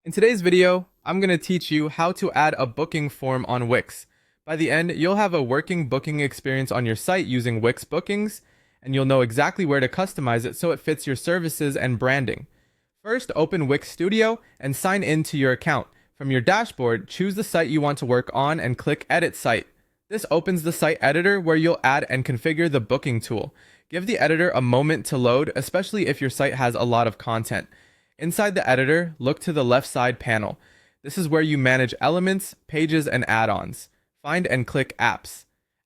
In today's video, I'm going to teach you how to add a booking form on Wix. By the end, you'll have a working booking experience on your site using Wix bookings, and you'll know exactly where to customize it so it fits your services and branding. First, open Wix Studio and sign in to your account. From your dashboard, choose the site you want to work on and click Edit Site. This opens the site editor where you'll add and configure the booking tool. Give the editor a moment to load, especially if your site has a lot of content. Inside the editor, look to the left side panel. This is where you manage elements, pages, and add-ons. Find and click Apps.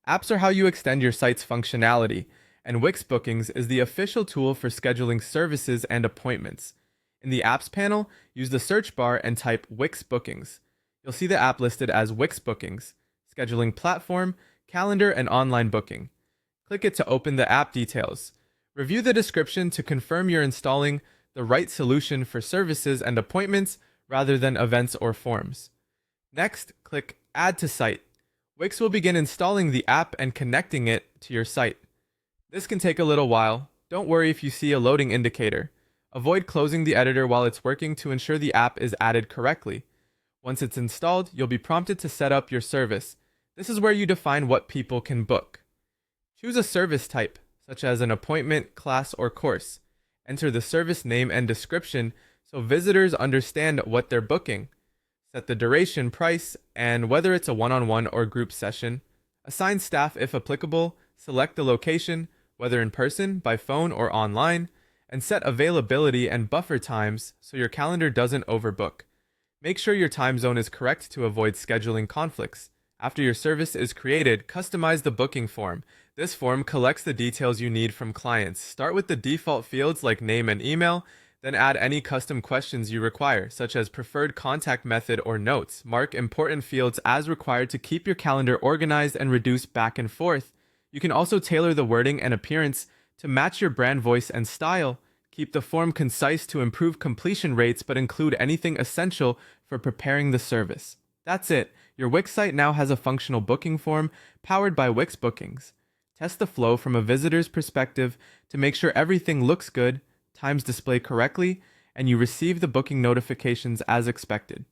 Apps are how you extend your site's functionality, and Wix Bookings is the official tool for scheduling services and appointments. In the Apps panel, use the search bar and type Wix Bookings. You'll see the app listed as Wix Bookings, Scheduling Platform, Calendar, and Online Booking. Click it to open the app details. Review the description to confirm you're installing the right solution for services and appointments rather than events or forms. Next, click Add to Site. Wix will begin installing the app and connecting it to your site. This can take a little while. Don't worry if you see a loading indicator. Avoid closing the editor while it's working to ensure the app is added correctly. Once it's installed, you'll be prompted to set up your service. This is where you define what people can book. Choose a service type, such as an appointment, class, or course. Enter the service name and description so visitors understand what they're booking. Set the duration, price, and whether it's a one-on-one or group session. Assign staff if applicable. Select the location, whether in person, by phone, or online. And set availability and buffer times so your calendar doesn't overbook. Make sure your time zone is correct to avoid scheduling conflicts. After your service is created, customize the booking form. This form collects the details you need from clients. Start with the default fields like name and email, then add any custom questions you require, such as preferred contact method or notes. Mark important fields as required to keep your calendar organized and reduce back and forth. You can also tailor the wording and appearance to match your brand voice and style. Keep the form concise to improve completion rates, but include anything essential for preparing the service. That's it. Your Wix site now has a functional booking form powered by Wix Bookings. Test the flow from a visitor's perspective to make sure everything looks good, times display correctly, and you receive the booking notifications as expected.